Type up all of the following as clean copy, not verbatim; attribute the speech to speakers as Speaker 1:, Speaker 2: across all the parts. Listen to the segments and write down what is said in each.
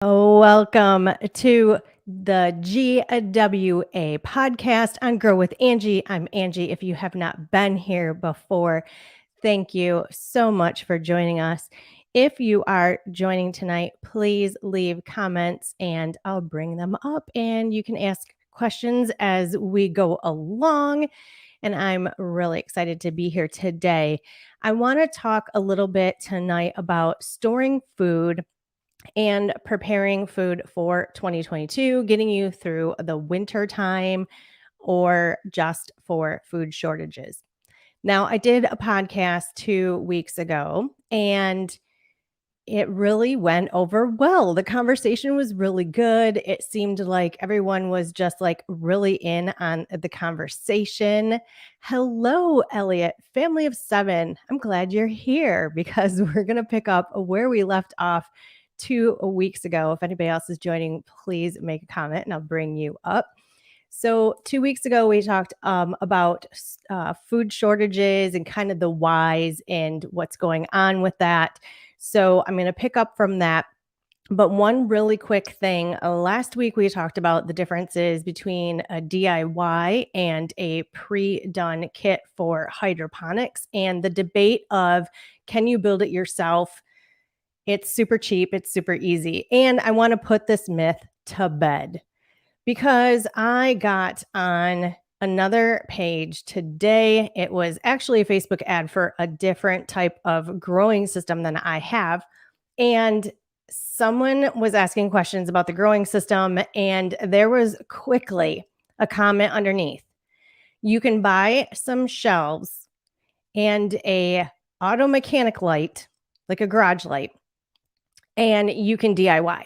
Speaker 1: Welcome to the GWA podcast on Grow With Angie. I'm Angie. If you have not been here before, thank you so much for joining us. If you are joining tonight, please leave comments and I'll bring them up and you can ask questions as we go along. And I'm really excited to be here today. I want to talk a little bit tonight about storing food and preparing food for 2022, getting you through the winter time or just for food shortages. Now, I did a podcast 2 weeks ago and it really went over well. The conversation was really good. It seemed like everyone was just like really in on the conversation. Hello, Elliot, family of 7. I'm glad you're here because we're going to pick up where we left off 2 weeks ago. If anybody else is joining, please make a comment and I'll bring you up. So 2 weeks ago, we talked about food shortages and kind of the whys and what's going on with that. So I'm going to pick up from that. But one really quick thing, last week we talked about the differences between a DIY and a pre-done kit for hydroponics and the debate of can you build it yourself? It's super cheap, it's super easy. And I want to put this myth to bed because I got on another page today. It was actually a Facebook ad for a different type of growing system than I have. And someone was asking questions about the growing system, and there was quickly a comment underneath. You can buy some shelves and a auto mechanic light, like a garage light, and you can DIY.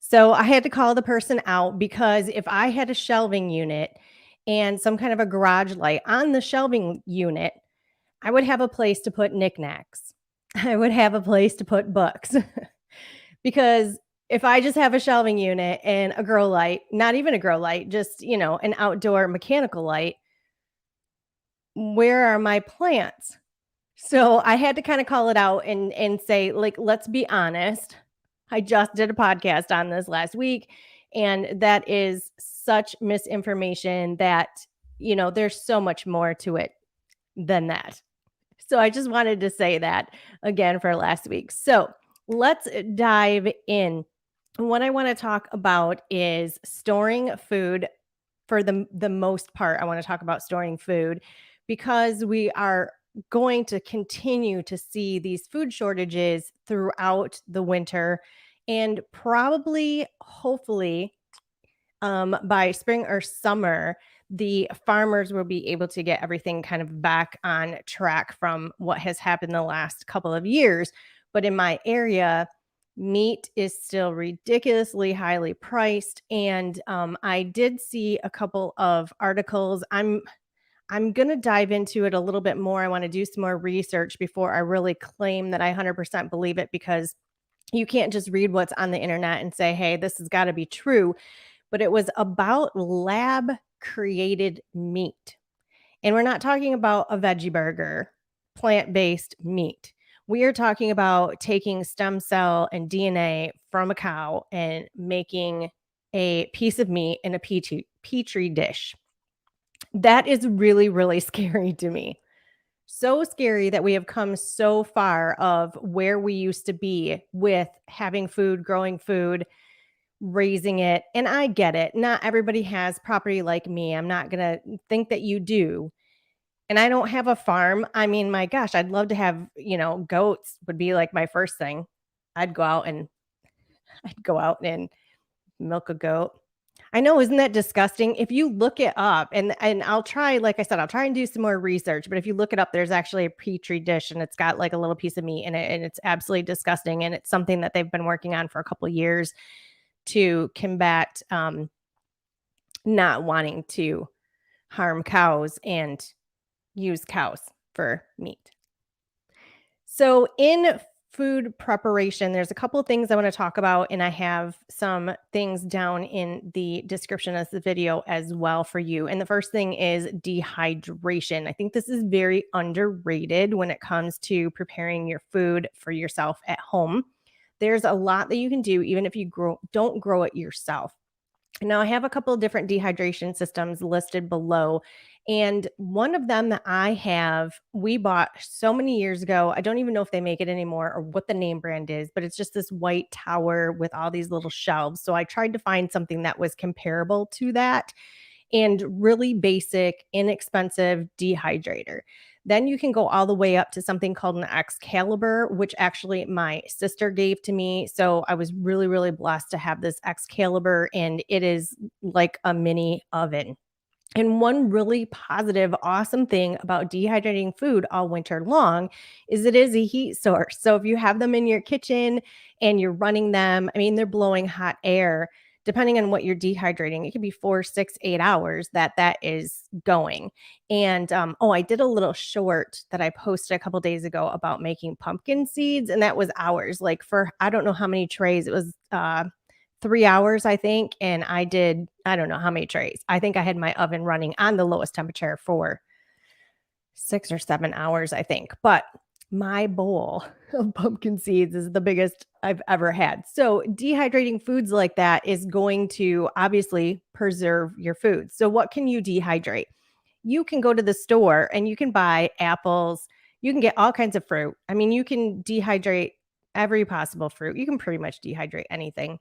Speaker 1: So I had to call the person out because if I had a shelving unit and some kind of a garage light on the shelving unit, I would have a place to put knickknacks. I would have a place to put books. Because if I just have a shelving unit and a grow light, not even a grow light, just, an outdoor mechanical light, where are my plants? So I had to kind of call it out and say, like, let's be honest. I just did a podcast on this last week, and that is such misinformation that, there's so much more to it than that. So I just wanted to say that again for last week. So let's dive in. What I want to talk about is storing food. For the most part, I want to talk about storing food because we are going to continue to see these food shortages throughout the winter and probably, hopefully, by spring or summer, the farmers will be able to get everything kind of back on track from what has happened the last couple of years. But in my area, meat is still ridiculously highly priced. And I did see a couple of articles. I'm going to dive into it a little bit more. I want to do some more research before I really claim that I 100% believe it, because you can't just read what's on the internet and say, hey, this has got to be true. But it was about lab created meat. And we're not talking about a veggie burger, plant-based meat. We are talking about taking stem cell and DNA from a cow and making a piece of meat in a petri dish. That is really, really scary to me. So scary that we have come so far of where we used to be with having food, growing food, raising it. And I get it. Not everybody has property like me. I'm not going to think that you do. And I don't have a farm. I mean, my gosh, I'd love to have, goats would be like my first thing. I'd go out and milk a goat. I know, isn't that disgusting? If you look it up, and I'll try, like I said, I'll try and do some more research, but if you look it up, there's actually a petri dish and it's got like a little piece of meat in it, and it's absolutely disgusting. And it's something that they've been working on for a couple of years to combat not wanting to harm cows and use cows for meat. So in food preparation, there's a couple of things I want to talk about, and I have some things down in the description of the video as well for you. And the first thing is dehydration. I think this is very underrated when it comes to preparing your food for yourself at home. there's a lot that you can do even if you don't grow it yourself. Now, I have a couple of different dehydration systems listed below. And one of them that I have, we bought so many years ago. I don't even know if they make it anymore or what the name brand is, but it's just this white tower with all these little shelves. So I tried to find something that was comparable to that and really basic, inexpensive dehydrator. Then you can go all the way up to something called an Excalibur, which actually my sister gave to me. So I was really, really blessed to have this Excalibur, and it is like a mini oven. And one really positive, awesome thing about dehydrating food all winter long is it is a heat source. So if you have them in your kitchen and you're running them, I mean, they're blowing hot air. Depending on what you're dehydrating, it could be 4, 6, 8 hours that is going. And I did a little short that I posted a couple days ago about making pumpkin seeds, and that was hours. Like for I don't know how many trays. It was 3 hours, I think. And I did, I don't know how many trays. I think I had my oven running on the lowest temperature for 6 or 7 hours, I think. But my bowl of pumpkin seeds is the biggest I've ever had. So, dehydrating foods like that is going to obviously preserve your food. So, what can you dehydrate? You can go to the store and you can buy apples. You can get all kinds of fruit. I mean, you can dehydrate every possible fruit. You can pretty much dehydrate anything.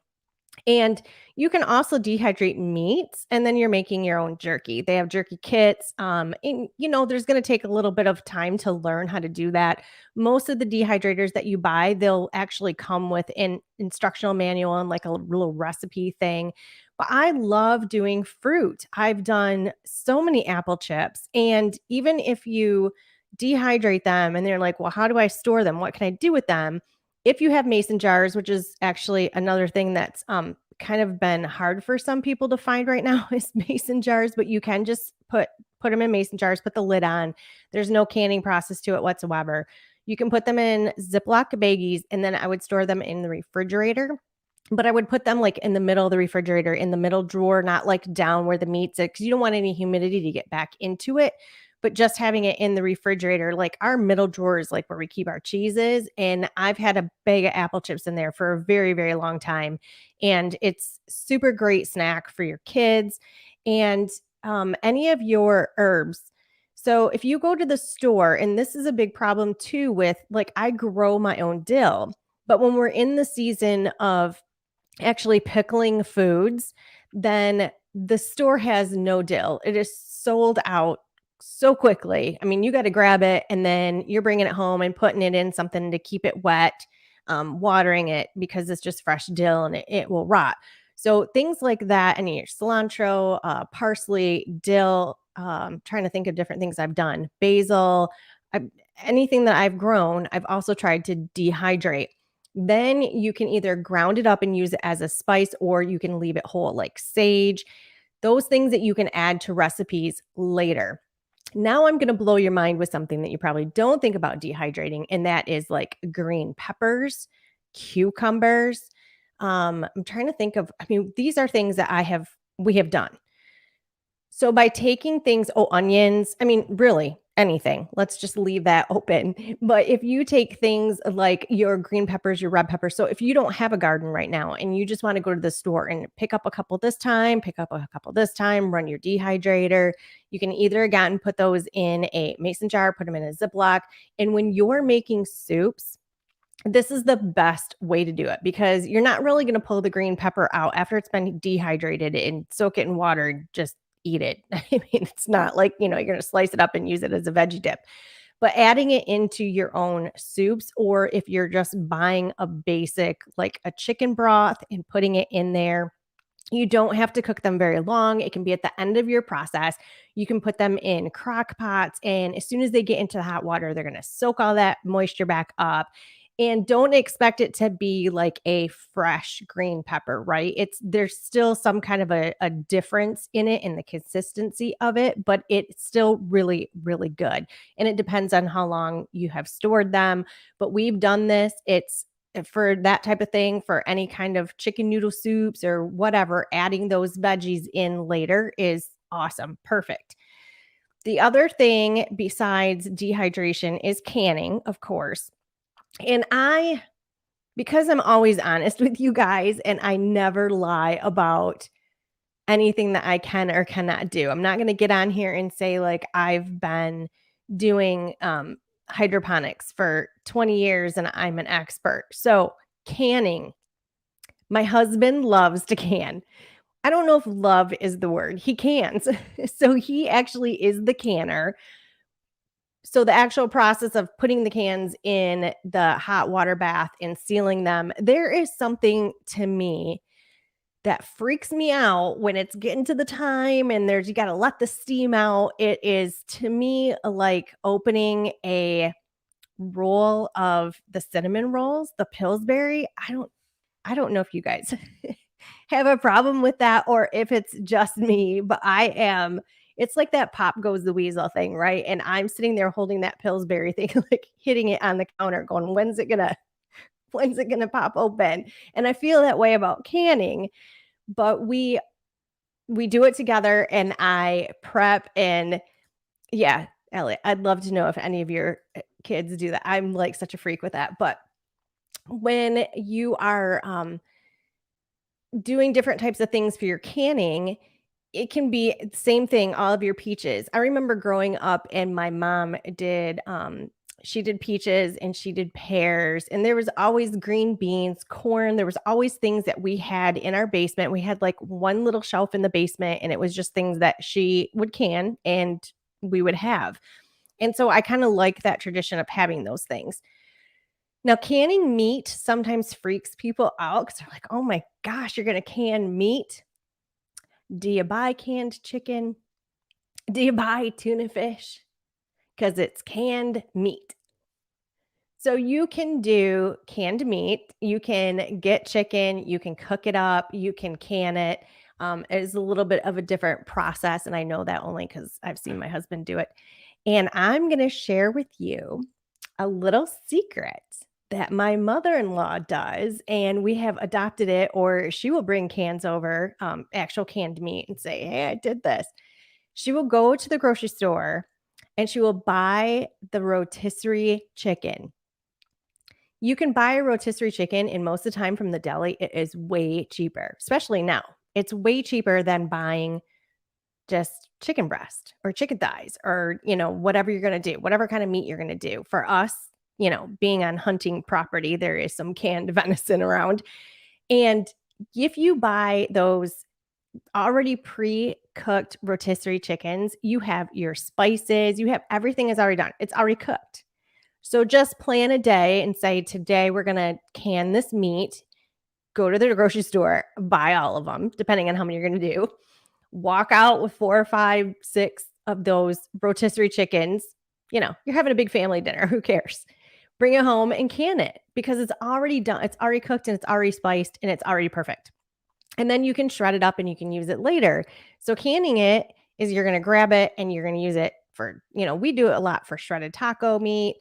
Speaker 1: And you can also dehydrate meats, and then you're making your own jerky. They have jerky kits. And there's going to take a little bit of time to learn how to do that. Most of the dehydrators that you buy, they'll actually come with an instructional manual and like a little recipe thing. But I love doing fruit. I've done so many apple chips. And even if you dehydrate them and they're like, well, how do I store them? What can I do with them? If you have mason jars, which is actually another thing that's kind of been hard for some people to find right now is mason jars, but you can just put them in mason jars, put the lid on. There's no canning process to it whatsoever. You can put them in Ziploc baggies, and then I would store them in the refrigerator. But I would put them like in the middle of the refrigerator, in the middle drawer, not like down where the meat's at, because you don't want any humidity to get back into it. But just having it in the refrigerator, like our middle drawer is like where we keep our cheeses. And I've had a bag of apple chips in there for a very, very long time. And it's super great snack for your kids and any of your herbs. So if you go to the store, and this is a big problem too with like I grow my own dill, but when we're in the season of actually pickling foods, then the store has no dill. It is sold out so quickly. I mean, you got to grab it and then you're bringing it home and putting it in something to keep it wet, watering it because it's just fresh dill and it will rot. So things like that, and your cilantro, parsley, dill, trying to think of different things I've done, basil, I, anything that I've grown, I've also tried to dehydrate. Then you can either ground it up and use it as a spice, or you can leave it whole, like sage, those things that you can add to recipes later. Now I'm going to blow your mind with something that you probably don't think about dehydrating, and that is like green peppers, cucumbers. I'm trying to think of, I mean, these are things that we have done. So by taking things, onions, I mean, really anything, let's just leave that open. But if you take things like your green peppers, your red peppers, so if you don't have a garden right now and you just want to go to the store and pick up a couple this time, pick up a couple this time, run your dehydrator, you can either again put those in a mason jar, put them in a Ziploc. And when you're making soups, this is the best way to do it because you're not really going to pull the green pepper out after it's been dehydrated and soak it in water and just eat it. I mean, it's not like, you're going to slice it up and use it as a veggie dip. But adding it into your own soups, or if you're just buying a basic, like a chicken broth and putting it in there, you don't have to cook them very long. It can be at the end of your process. You can put them in crock pots, and as soon as they get into the hot water, they're going to soak all that moisture back up. And don't expect it to be like a fresh green pepper, right? There's still some kind of a difference in it, in the consistency of it, but it's still really, really good. And it depends on how long you have stored them. But we've done this. It's for that type of thing, for any kind of chicken noodle soups or whatever, adding those veggies in later is awesome. Perfect. The other thing besides dehydration is canning, of course. And I because I'm always honest with you guys and I never lie about anything that I can or cannot do. I'm not going to get on here and say like I've been doing hydroponics for 20 years and I'm an expert. So, canning. My husband loves to can. I don't know if love is the word. He cans. So he actually is the canner. So the actual process of putting the cans in the hot water bath and sealing them, there is something to me that freaks me out when it's getting to the time and you got to let the steam out. It is to me like opening a roll of the cinnamon rolls, the Pillsbury. I don't know if you guys have a problem with that or if it's just me, but it's like that pop goes the weasel thing, right? And I'm sitting there holding that Pillsbury thing, like hitting it on the counter going, when's it gonna pop open? And I feel that way about canning, but we do it together and I prep and yeah, Elliot, I'd love to know if any of your kids do that. I'm like such a freak with that. But when you are doing different types of things for your canning, it can be the same thing, all of your peaches. I remember growing up and my mom did she did peaches and she did pears and there was always green beans, corn, there was always things that we had in our basement. We had like one little shelf in the basement and it was just things that she would can and we would have. And so I kind of like that tradition of having those things. Now, canning meat sometimes freaks people out because they're like, oh my gosh, you're going to can meat. Do you buy canned chicken? Do you buy tuna fish? Because it's canned meat. So you can do canned meat. You can get chicken. You can cook it up. You can can it. It's a little bit of a different process. And I know that only because I've seen my husband do it. And I'm going to share with you a little secret that my mother-in-law does, and we have adopted it, or she will bring cans over, actual canned meat and say, hey, I did this. She will go to the grocery store and she will buy the rotisserie chicken. You can buy a rotisserie chicken, and most of the time from the deli, it is way cheaper, especially now. It's way cheaper than buying just chicken breast or chicken thighs or, whatever you're going to do, whatever kind of meat you're going to do. For us, being on hunting property, there is some canned venison around. And if you buy those already pre-cooked rotisserie chickens, you have your spices, you have everything is already done. It's already cooked. So just plan a day and say, today we're going to can this meat, go to the grocery store, buy all of them, depending on how many you're going to do. Walk out with 4 or 5, 6 of those rotisserie chickens. You're having a big family dinner. Who cares? Bring it home and can it because it's already done. It's already cooked and it's already spiced and it's already perfect. And then you can shred it up and you can use it later. So canning it is you're going to grab it and you're going to use it for, we do it a lot for shredded taco meat.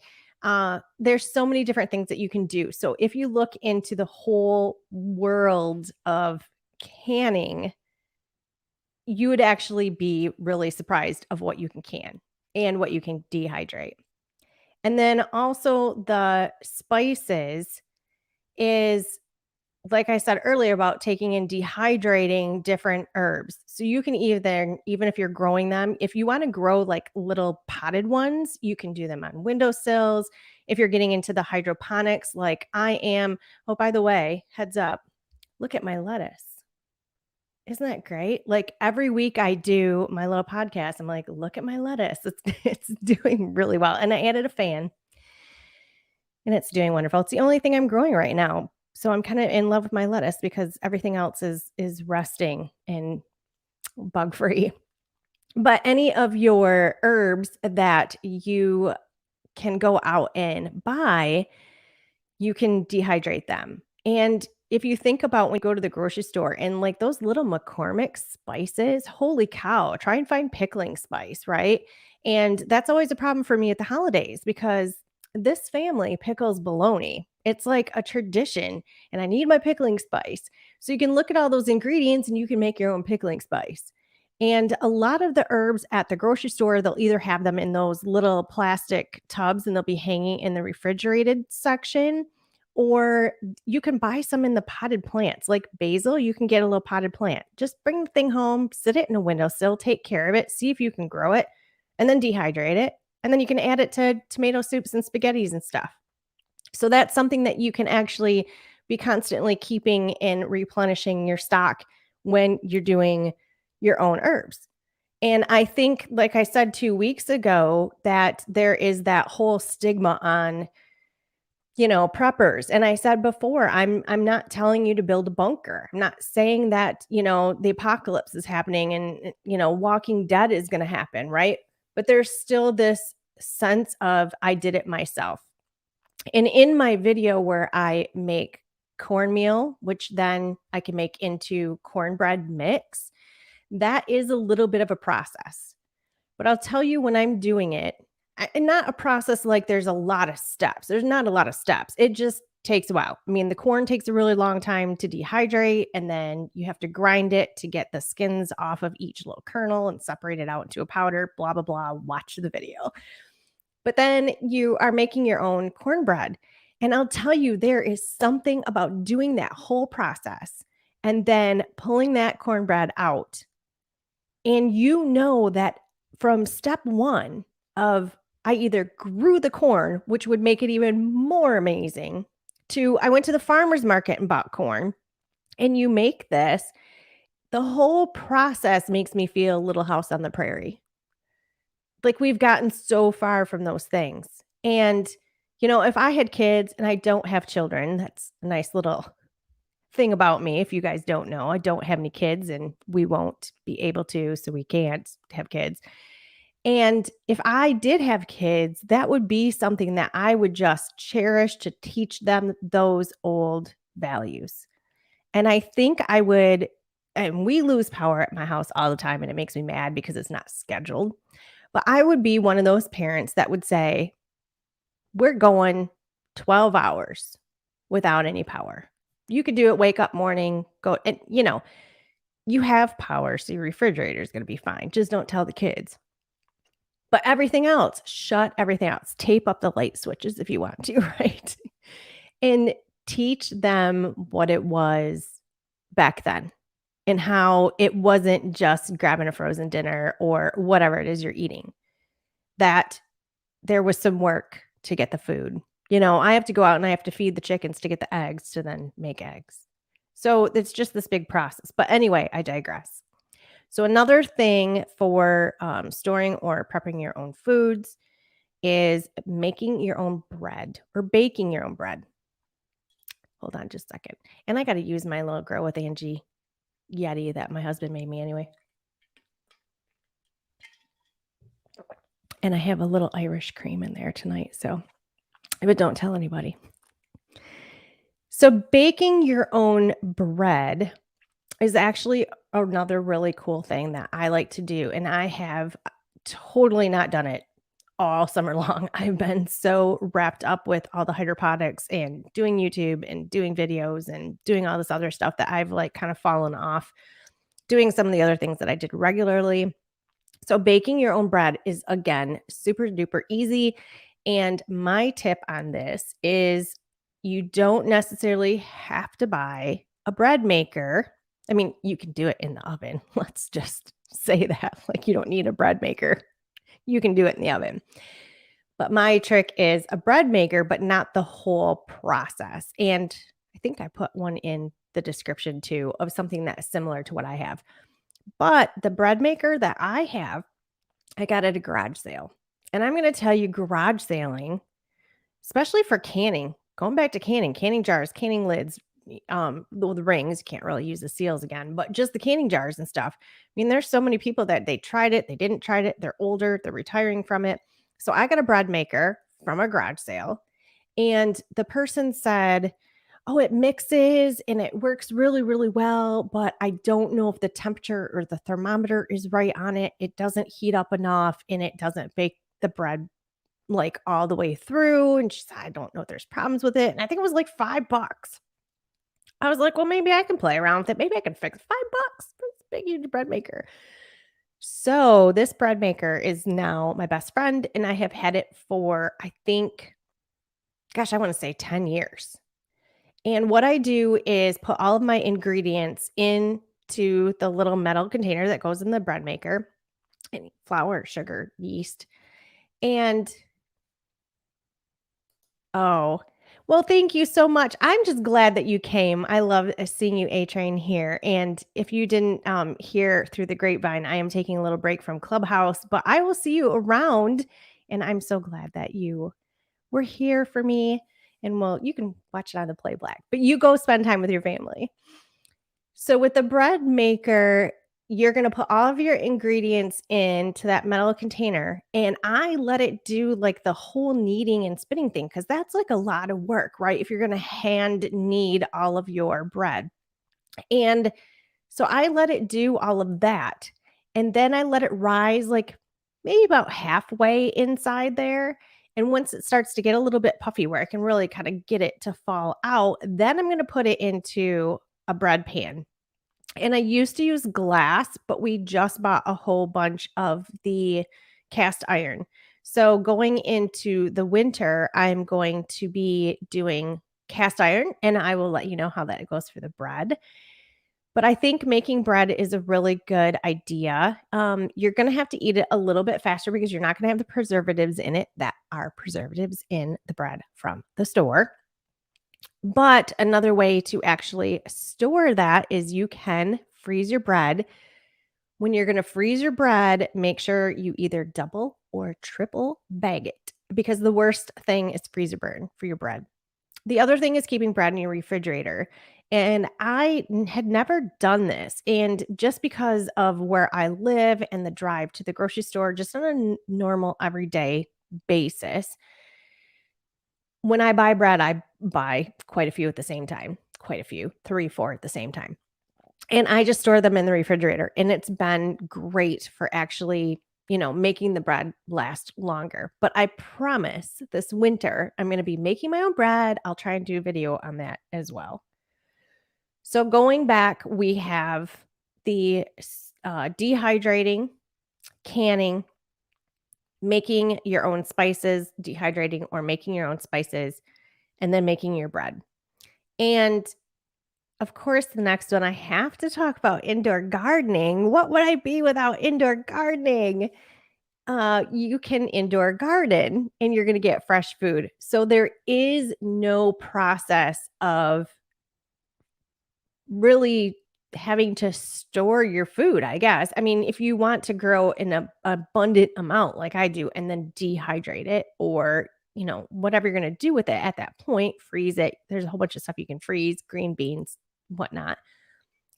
Speaker 1: There's so many different things that you can do. So if you look into the whole world of canning, you would actually be really surprised of what you can and what you can dehydrate. And then also the spices is, like I said earlier, about taking and dehydrating different herbs. So you can even if you're growing them, if you want to grow like little potted ones, you can do them on windowsills. If you're getting into the hydroponics like I am, oh, by the way, heads up, look at my lettuce. Isn't that great? Like every week I do my little podcast. I'm like, look at my lettuce. It's doing really well. And I added a fan and it's doing wonderful. It's the only thing I'm growing right now. So I'm kind of in love with my lettuce because everything else is resting and bug free. But any of your herbs that you can go out and buy, you can dehydrate them. And if you think about when you go to the grocery store and like those little McCormick spices, holy cow, try and find pickling spice, right? And that's always a problem for me at the holidays because this family pickles bologna. It's like a tradition, and I need my pickling spice. So you can look at all those ingredients and you can make your own pickling spice. And a lot of the herbs at the grocery store, they'll either have them in those little plastic tubs and they'll be hanging in the refrigerated section, Or you can buy some in the potted plants, like basil. You can get a little potted plant. Just bring the thing home, sit it in a windowsill, take care of it, see if you can grow it, and then dehydrate it. And then you can add it to tomato soups and spaghettis and stuff. So that's something that you can actually be constantly keeping and replenishing your stock when you're doing your own herbs. And I think, like I said 2 weeks ago, that there is that whole stigma on, preppers. And I said before, I'm not telling you to build a bunker. I'm not saying that, the apocalypse is happening and, Walking Dead is going to happen, right? But there's still this sense of I did it myself. And in my video where I make cornmeal, which then I can make into cornbread mix, that is a little bit of a process. But I'll tell you when I'm doing it, and not a process like there's a lot of steps. There's not a lot of steps. It just takes a while. I mean, the corn takes a really long time to dehydrate, and then you have to grind it to get the skins off of each little kernel and separate it out into a powder, blah, blah, blah. Watch the video. But then you are making your own cornbread. And I'll tell you, there is something about doing that whole process and then pulling that cornbread out. And you know that from step one of I either grew the corn, which would make it even more amazing, to I went to the farmer's market and bought corn, and you make this. The whole process makes me feel Little House on the Prairie. Like we've gotten so far from those things. And, if I had kids and I don't have children, that's a nice little thing about me. If you guys don't know, I don't have any kids and we won't be able to, so we can't have kids. And if I did have kids, that would be something that I would just cherish to teach them those old values. And I think I would, and we lose power at my house all the time, and it makes me mad because it's not scheduled. But I would be one of those parents that would say, we're going 12 hours without any power. You could do it, wake up morning, go, and you have power, so your refrigerator is going to be fine. Just don't tell the kids. But everything else, shut everything else. Tape up the light switches if you want to, right? And teach them what it was back then and how it wasn't just grabbing a frozen dinner or whatever it is you're eating, that there was some work to get the food. I have to go out and I have to feed the chickens to get the eggs to then make eggs. So it's just this big process. But anyway, I digress. So another thing for storing or prepping your own foods is making your own bread or baking your own bread. Hold on just a second. And I got to use my little Grow With Angie Yeti that my husband made me anyway. And I have a little Irish cream in there tonight. But don't tell anybody. So baking your own bread is actually another really cool thing that I like to do. And I have totally not done it all summer long. I've been so wrapped up with all the hydroponics and doing YouTube and doing videos and doing all this other stuff that I've kind of fallen off doing some of the other things that I did regularly. So baking your own bread is, again, super duper easy. And my tip on this is you don't necessarily have to buy a bread maker. I mean, you can do it in the oven. Let's just say that. You don't need a bread maker. You can do it in the oven. But my trick is a bread maker, but not the whole process. And I think I put one in the description too of something that is similar to what I have. But the bread maker that I have, I got at a garage sale. And I'm going to tell you, garage sailing, especially for canning, going back to canning jars, canning lids, the rings, you can't really use the seals again, but just the canning jars and stuff. I mean, there's so many people that they tried it, they didn't try it, they're older, they're retiring from it. So I got a bread maker from a garage sale, and the person said, oh, it mixes and it works really, really well, but I don't know if the temperature or the thermometer is right on it. It doesn't heat up enough and it doesn't bake the bread all the way through. And she said, I don't know if there's problems with it. And I think it was like $5. I was like, well, maybe I can play around with it. Maybe I can fix $5 for this big, huge bread maker. So this bread maker is now my best friend, and I have had it for, I think, gosh, I want to say 10 years. And what I do is put all of my ingredients into the little metal container that goes in the bread maker, and flour, sugar, yeast, and oh, well, thank you so much. I'm just glad that you came. I love seeing you A Train here. And if you didn't hear through the grapevine, I am taking a little break from Clubhouse, but I will see you around. And I'm so glad that you were here for me. And well, you can watch it on the playback, but you go spend time with your family. So with the bread maker, you're going to put all of your ingredients into that metal container, and I let it do like the whole kneading and spinning thing, because that's like a lot of work, right? If you're going to hand knead all of your bread. And so I let it do all of that. And then I let it rise like maybe about halfway inside there. And once it starts to get a little bit puffy where I can really kind of get it to fall out, then I'm going to put it into a bread pan. And I used to use glass, but we just bought a whole bunch of the cast iron. So going into the winter, I'm going to be doing cast iron, and I will let you know how that goes for the bread. But I think making bread is a really good idea. You're going to have to eat it a little bit faster because you're not going to have the preservatives in it that are preservatives in the bread from the store. But another way to actually store that is you can freeze your bread. When you're going to freeze your bread, make sure you either double or triple bag it, because the worst thing is freezer burn for your bread. The other thing is keeping bread in your refrigerator. And had never done this. And just because of where I live and the drive to the grocery store, just on a normal everyday basis, when I buy bread, I buy quite a few at the same time, quite a few, 3, 4 at the same time. And I just store them in the refrigerator, and it's been great for actually, making the bread last longer. But I promise this winter, I'm going to be making my own bread. I'll try and do a video on that as well. So going back, we have the dehydrating, canning, making your own spices, dehydrating or making your own spices, and then making your bread. And of course, the next one I have to talk about indoor gardening. What would I be without indoor gardening? You can indoor garden and you're going to get fresh food. So there is no process of really having to store your food, I guess. I mean, if you want to grow in an abundant amount like I do and then dehydrate it, or whatever you're going to do with it at that point, freeze it. There's a whole bunch of stuff you can freeze, green beans, whatnot.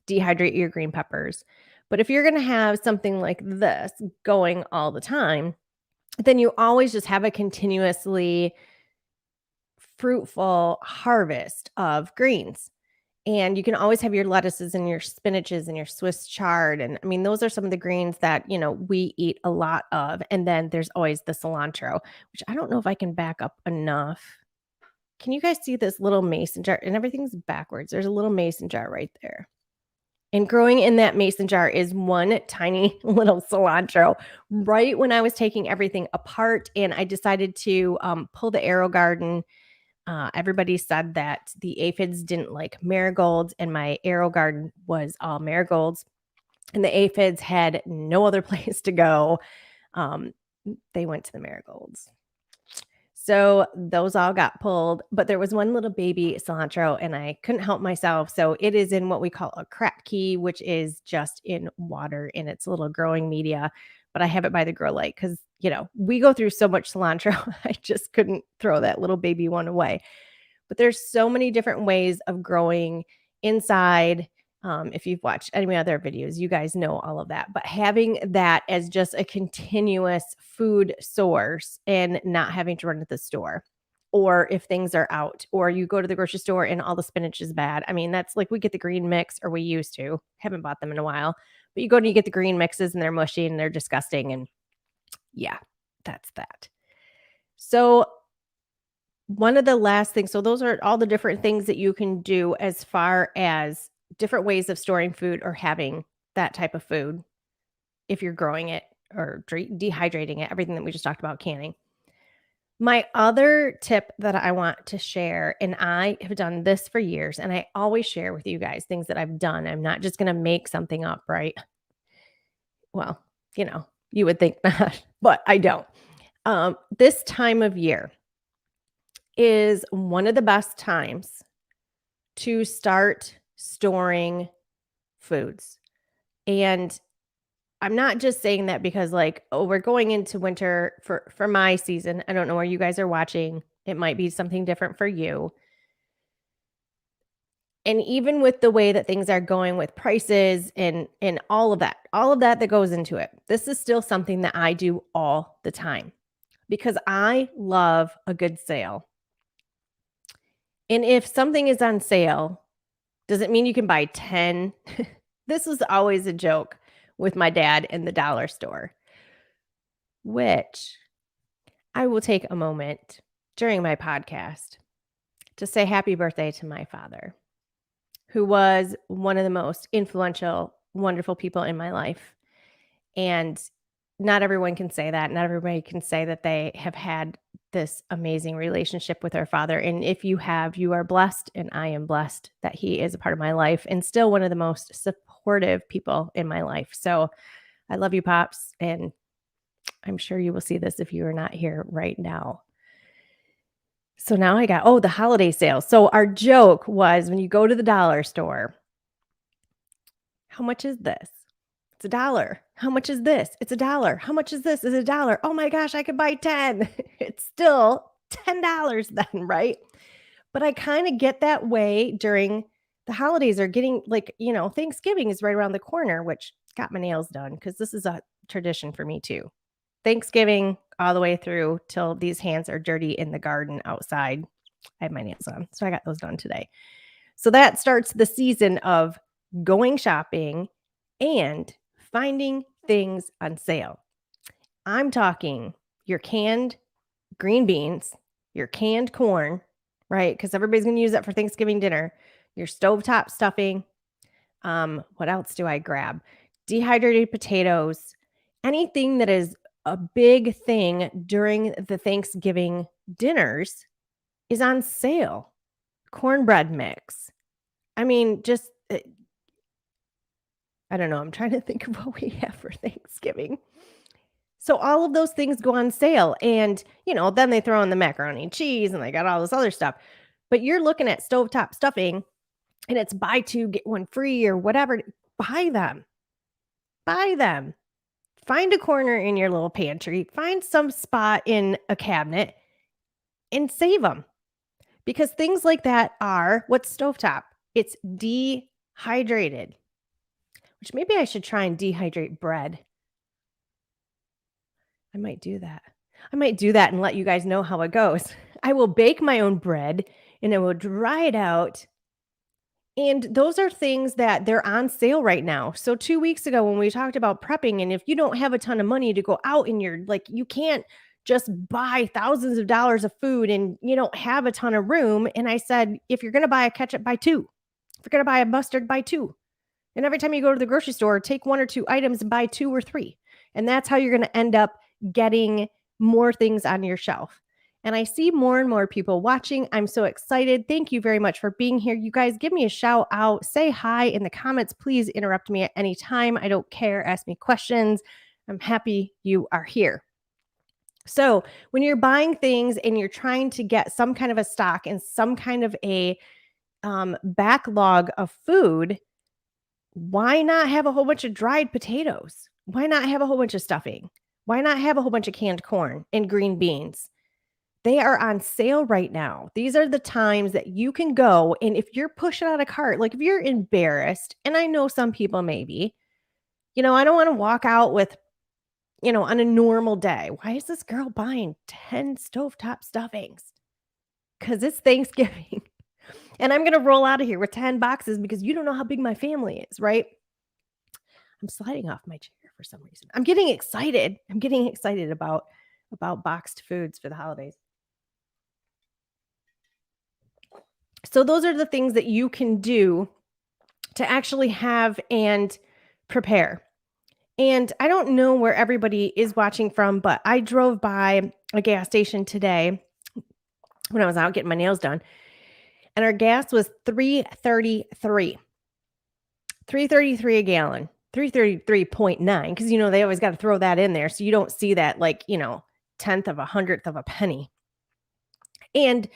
Speaker 1: Dehydrate your green peppers. But if you're going to have something like this going all the time, then you always just have a continuously fruitful harvest of greens. And you can always have your lettuces and your spinaches and your Swiss chard. And I mean, those are some of the greens that, we eat a lot of. And then there's always the cilantro, which I don't know if I can back up enough. Can you guys see this little mason jar? And everything's backwards. There's a little mason jar right there. And growing in that mason jar is one tiny little cilantro. Right when I was taking everything apart and I decided to pull the AeroGarden, everybody said that the aphids didn't like marigolds, and my AeroGarden was all marigolds, and the aphids had no other place to go. They went to the marigolds. So those all got pulled, but there was one little baby cilantro and I couldn't help myself. So it is in what we call a crap key, which is just in water in its little growing media. But I have it by the grow light because, we go through so much cilantro. I just couldn't throw that little baby one away. But there's so many different ways of growing inside. If you've watched any other videos, you guys know all of that. But having that as just a continuous food source and not having to run to the store, or if things are out, or you go to the grocery store and all the spinach is bad. I mean, that's like we get the green mix, or we used to, haven't bought them in a while, but you go and you get the green mixes and they're mushy and they're disgusting. And yeah, that's that. So one of the last things, so those are all the different things that you can do as far as different ways of storing food or having that type of food if you're growing it or dehydrating it, everything that we just talked about, canning. My other tip that I want to share, and I have done this for years, and I always share with you guys things that I've done. I'm not just going to make something up, right? Well, you would think not, but I don't. This time of year is one of the best times to start storing foods. And I'm not just saying that because like, oh, we're going into winter for my season. I don't know where you guys are watching. It might be something different for you. And even with the way that things are going with prices and all of that goes into it. This is still something that I do all the time because I love a good sale. And if something is on sale, does it mean you can buy 10? This was always a joke with my dad in the dollar store, which I will take a moment during my podcast to say happy birthday to my father, who was one of the most influential, wonderful people in my life. And not everyone can say that. Not everybody can say that they have had this amazing relationship with their father. And if you have, you are blessed. And I am blessed that he is a part of my life and still one of the most supportive people in my life. So I love you, Pops. And I'm sure you will see this if you are not here right now. So now I got, the holiday sale. So our joke was when you go to the dollar store, how much is this? It's $1. How much is this? It's $1. How much is this? It's $1. Oh my gosh, I could buy 10. It's still $10 then, right? But I kind of get that way during the holidays or getting like, Thanksgiving is right around the corner, which got my nails done because this is a tradition for me too. Thanksgiving all the way through till these hands are dirty in the garden outside. I have my nails on. So I got those done today. So that starts the season of going shopping and finding things on sale. I'm talking your canned green beans, your canned corn, right? Because everybody's going to use that for Thanksgiving dinner. Your stovetop stuffing. What else do I grab? Dehydrated potatoes. Anything that is a big thing during the Thanksgiving dinners is on sale. Cornbread mix. I mean, just I don't know. I'm trying to think of what we have for Thanksgiving. So all of those things go on sale and, then they throw in the macaroni and cheese and they got all this other stuff. But you're looking at stovetop stuffing and it's buy two, get one free or whatever. Buy them. Buy them. Find a corner in your little pantry. Find some spot in a cabinet and save them. Because things like that are what's stovetop? It's dehydrated, which maybe I should try and dehydrate bread. I might do that. I might do that and let you guys know how it goes. I will bake my own bread and I will dry it out. And those are things that they're on sale right now. So 2 weeks ago when we talked about prepping, and if you don't have a ton of money to go out and you're like, you can't just buy thousands of dollars of food and you don't have a ton of room. And I said, if you're going to buy a ketchup, buy two. If you're going to buy a mustard, buy two. And every time you go to the grocery store, take one or two items and buy two or three. And that's how you're going to end up getting more things on your shelf. And I see more and more people watching. I'm so excited. Thank you very much for being here. You guys give me a shout out. Say hi in the comments. Please interrupt me at any time. I don't care. Ask me questions. I'm happy you are here. So when you're buying things and you're trying to get some kind of a stock and some kind of a backlog of food, why not have a whole bunch of dried potatoes? Why not have a whole bunch of stuffing? Why not have a whole bunch of canned corn and green beans? They are on sale right now. These are the times that you can go. And if you're pushing out a cart, like if you're embarrassed, and I know some people maybe, I don't want to walk out with, on a normal day. Why is this girl buying 10 stovetop stuffings? Because it's Thanksgiving. And I'm going to roll out of here with 10 boxes because you don't know how big my family is, right? I'm sliding off my chair for some reason. I'm getting excited. About boxed foods for the holidays. So those are the things that you can do to actually have and prepare. And I don't know where everybody is watching from, but I drove by a gas station today when I was out getting my nails done, and our gas was $3.33. $3.33 a gallon. 333.9, because they always got to throw that in there so you don't see that, like, tenth of a hundredth of a penny. And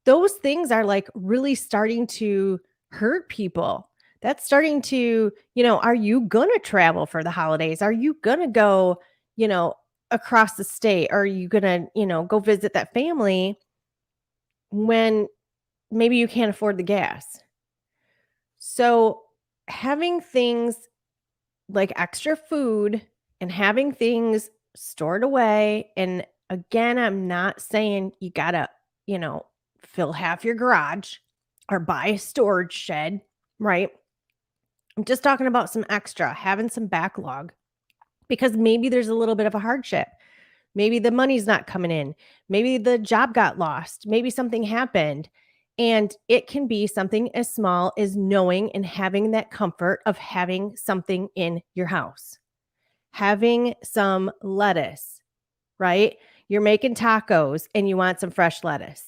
Speaker 1: those things are like really starting to hurt people. That's starting to, are you going to travel for the holidays? Are you going to go, you know, across the state? Are you going to, go visit that family when maybe you can't afford the gas? So having things like extra food and having things stored away. And again, I'm not saying you gotta, fill half your garage or buy a storage shed, right? I'm just talking about some extra, having some backlog, because maybe there's a little bit of a hardship. Maybe the money's not coming in. Maybe the job got lost. Maybe something happened. And it can be something as small as knowing and having that comfort of having something in your house. Having some lettuce, right? You're making tacos and you want some fresh lettuce.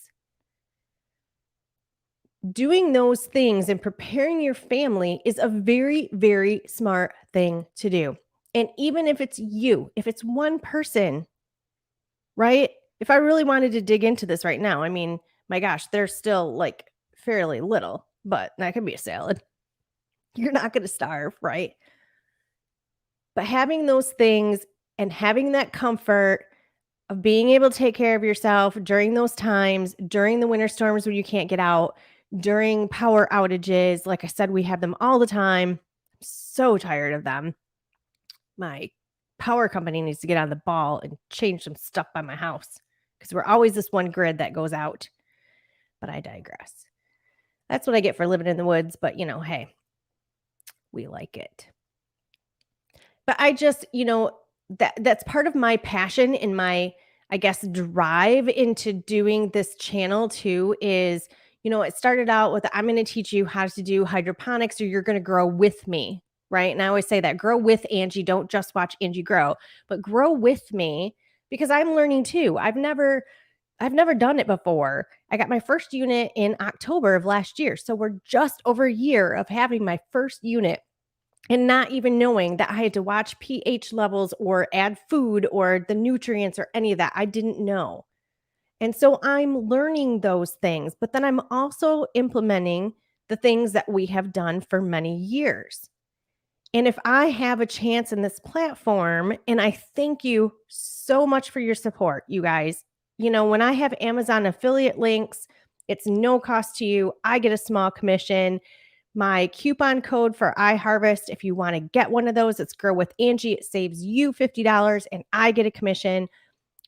Speaker 1: Doing those things and preparing your family is a very, very smart thing to do. And even if it's you, if it's one person, right? If I really wanted to dig into this right now, I mean, my gosh, they're still like fairly little, but that could be a salad. You're not going to starve, right? But having those things and having that comfort of being able to take care of yourself during those times, during the winter storms when you can't get out, during power outages. Like I said, we have them all the time. I'm so tired of them. My power company needs to get on the ball and change some stuff by my house because we're always this one grid that goes out. But I digress. That's what I get for living in the woods. But, hey, we like it. But I just, that's part of my passion and my, I guess, drive into doing this channel too is, it started out with, I'm going to teach you how to do hydroponics or you're going to grow with me, right? And I always say that, grow with Angie. Don't just watch Angie grow, but grow with me because I'm learning too. I've never done it before. I got my first unit in October of last year. So we're just over a year of having my first unit and not even knowing that I had to watch pH levels or add food or the nutrients or any of that. I didn't know. And so I'm learning those things, but then I'm also implementing the things that we have done for many years. And if I have a chance in this platform, and I thank you so much for your support, you guys. When I have Amazon affiliate links, it's no cost to you. I get a small commission. My coupon code for iHarvest, if you want to get one of those, it's Grow With Angie. It saves you $50 and I get a commission.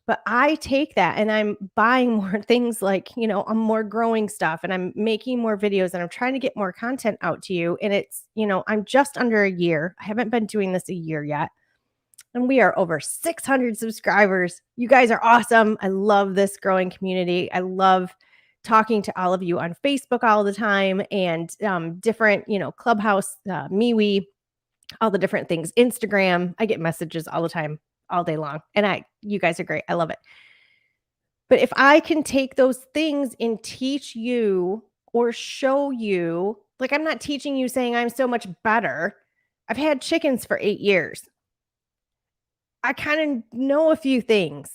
Speaker 1: But I take that and I'm buying more things like, I'm more growing stuff and I'm making more videos and I'm trying to get more content out to you. And it's, I'm just under a year. I haven't been doing this a year yet. And we are over 600 subscribers. You guys are awesome. I love this growing community. I love talking to all of you on Facebook all the time and different, Clubhouse, MeWe, all the different things, Instagram. I get messages all the time, all day long. And you guys are great. I love it. But if I can take those things and teach you or show you, like I'm not teaching you saying I'm so much better. I've had chickens for 8 years. I kind of know a few things.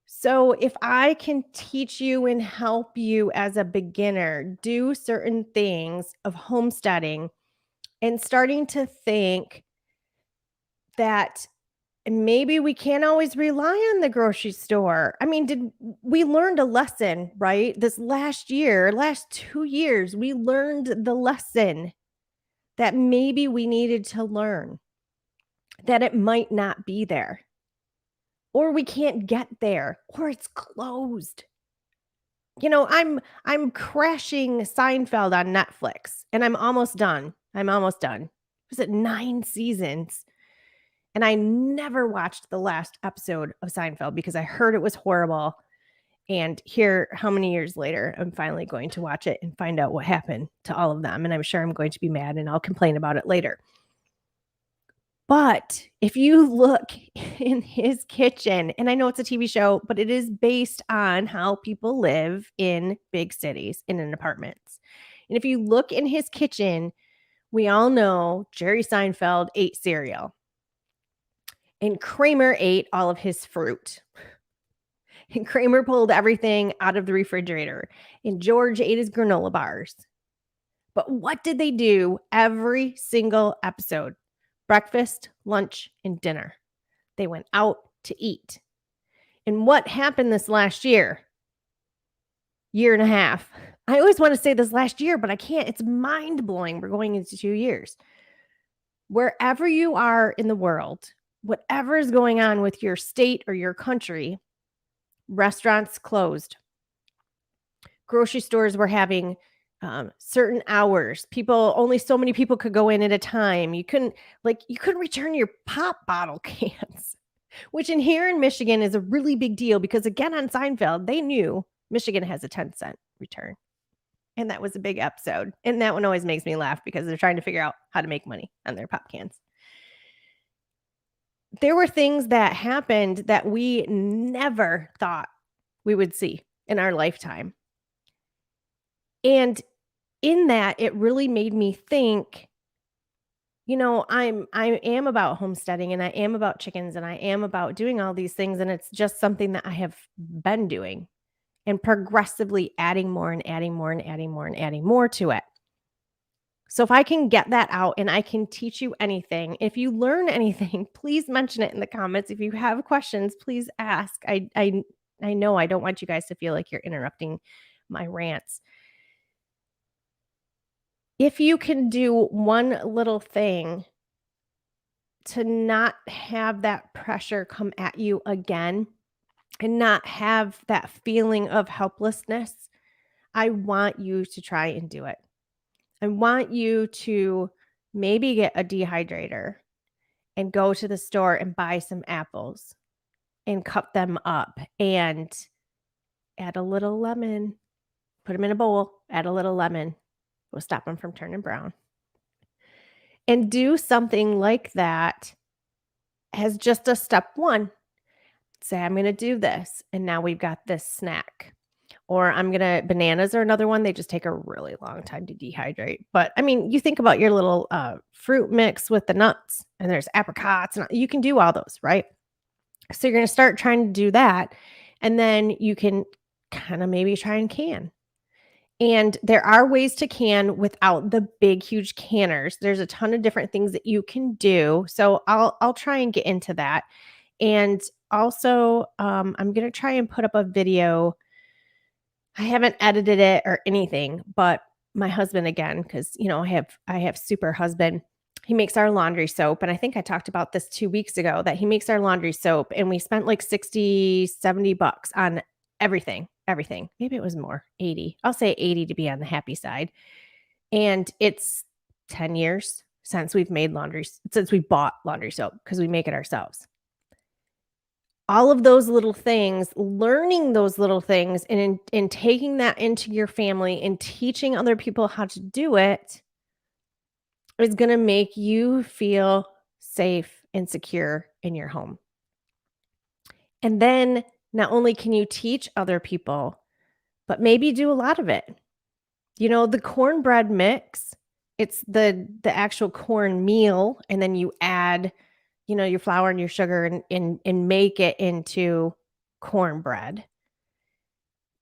Speaker 1: So if I can teach you and help you as a beginner do certain things of homesteading and starting to think that maybe we can't always rely on the grocery store. I mean, we learned a lesson, right? This last 2 years, we learned the lesson that maybe we needed to learn, that it might not be there, or we can't get there, or it's closed. I'm crashing Seinfeld on Netflix and I'm almost done. Was it 9 seasons? And I never watched the last episode of Seinfeld because I heard it was horrible. And here, how many years later, I'm finally going to watch it and find out what happened to all of them. And I'm sure I'm going to be mad and I'll complain about it later. But if you look in his kitchen, and I know it's a TV show, but it is based on how people live in big cities in an apartments. And if you look in his kitchen, we all know Jerry Seinfeld ate cereal and Kramer ate all of his fruit. And Kramer pulled everything out of the refrigerator and George ate his granola bars. But what did they do every single episode? Breakfast, lunch, and dinner. They went out to eat. And what happened this last year and a half? I always want to say this last year, but I can't. It's mind-blowing. We're going into 2 years. Wherever you are in the world, whatever is going on with your state or your country, restaurants closed. Grocery stores were having certain hours. Only so many people could go in at a time. You couldn't return your pop bottle cans, which here in Michigan is a really big deal because again, on Seinfeld, they knew Michigan has a 10-cent return. And that was a big episode. And that one always makes me laugh because they're trying to figure out how to make money on their pop cans. There were things that happened that we never thought we would see in our lifetime. And in that, it really made me think, I am about homesteading and I am about chickens and I am about doing all these things. And it's just something that I have been doing and progressively adding more and adding more and adding more and adding more to it. So if I can get that out and I can teach you anything, if you learn anything, please mention it in the comments. If you have questions, please ask. I know I don't want you guys to feel like you're interrupting my rants. If you can do one little thing to not have that pressure come at you again and not have that feeling of helplessness, I want you to try and do it. I want you to maybe get a dehydrator and go to the store and buy some apples and cut them up and add a little lemon, put them in a bowl, add a little lemon. Will stop them from turning brown. And do something like that as just a step one. Say, I'm going to do this. And now we've got this snack. Or bananas are another one. They just take a really long time to dehydrate. But I mean, you think about your little fruit mix with the nuts and there's apricots and you can do all those, right? So you're going to start trying to do that. And then you can kind of maybe try and can. And there are ways to can without the big, huge canners. There's a ton of different things that you can do. So I'll try and get into that. And also, I'm going to try and put up a video. I haven't edited it or anything, but my husband again, because I have super husband. He makes our laundry soap. And I think I talked about this 2 weeks ago that he makes our laundry soap and we spent like $60-$70 on everything. Maybe it was more, 80. I'll say 80 to be on the happy side. And it's 10 years since we bought laundry soap because we make it ourselves. All of those little things, learning those little things and taking that into your family and teaching other people how to do it is going to make you feel safe and secure in your home. And then not only can you teach other people, but maybe do a lot of it. The cornbread mix, it's the actual corn meal, and then you add, your flour and your sugar and make it into cornbread.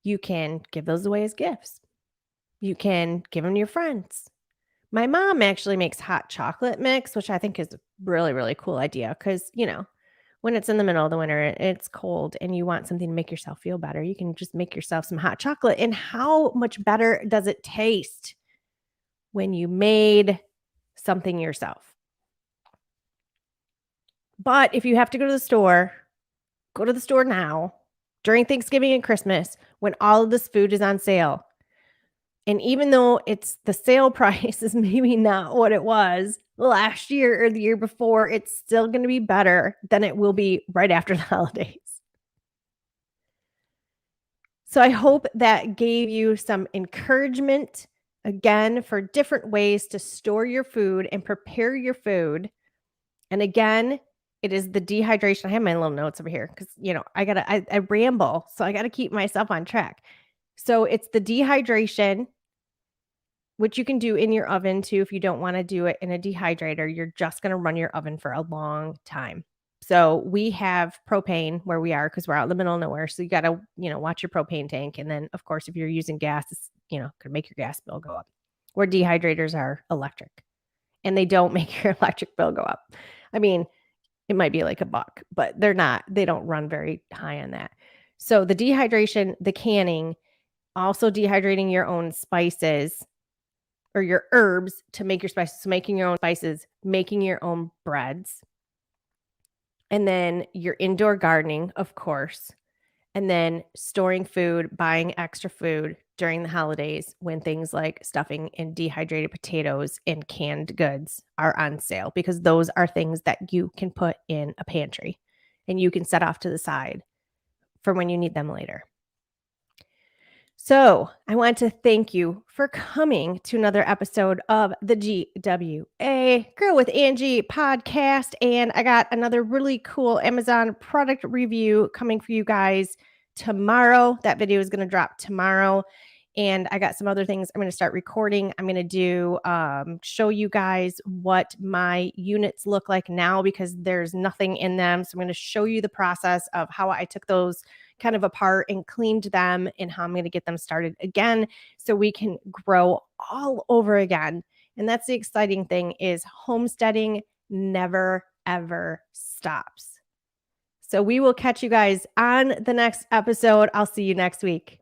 Speaker 1: You can give those away as gifts. You can give them to your friends. My mom actually makes hot chocolate mix, which I think is a really, really cool idea because, when it's in the middle of the winter, it's cold and you want something to make yourself feel better, you can just make yourself some hot chocolate. And how much better does it taste when you made something yourself? But if you have to go to the store now during Thanksgiving and Christmas when all of this food is on sale. And even though the sale price is maybe not what it was last year or the year before, it's still going to be better than it will be right after the holidays. So I hope that gave you some encouragement, again, for different ways to store your food and prepare your food. And again, it is the dehydration. I have my little notes over here because, I ramble. So I got to keep myself on track. So it's the dehydration, which you can do in your oven too. If you don't want to do it in a dehydrator, you're just going to run your oven for a long time. So we have propane where we are because we're out in the middle of nowhere. So you got to, watch your propane tank. And then, of course, if you're using gas, it's, could make your gas bill go up. Where dehydrators are electric, and they don't make your electric bill go up. I mean, it might be like $1, but they don't run very high on that. So the dehydration, the canning, also dehydrating your own spices or your herbs to make your spices. So making your own spices, making your own breads. And then your indoor gardening, of course. And then storing food, buying extra food during the holidays when things like stuffing and dehydrated potatoes and canned goods are on sale, because those are things that you can put in a pantry and you can set off to the side for when you need them later. So I want to thank you for coming to another episode of the GWA Grow With Angie podcast. And I got another really cool Amazon product review coming for you guys tomorrow. That video is going to drop tomorrow. And I got some other things I'm going to start recording. I'm going to do show you guys what my units look like now, because there's nothing in them. So I'm going to show you the process of how I took those kind of apart and cleaned them, and how I'm going to get them started again so we can grow all over again. And that's the exciting thing, is homesteading never, ever stops. So we will catch you guys on the next episode. I'll see you next week.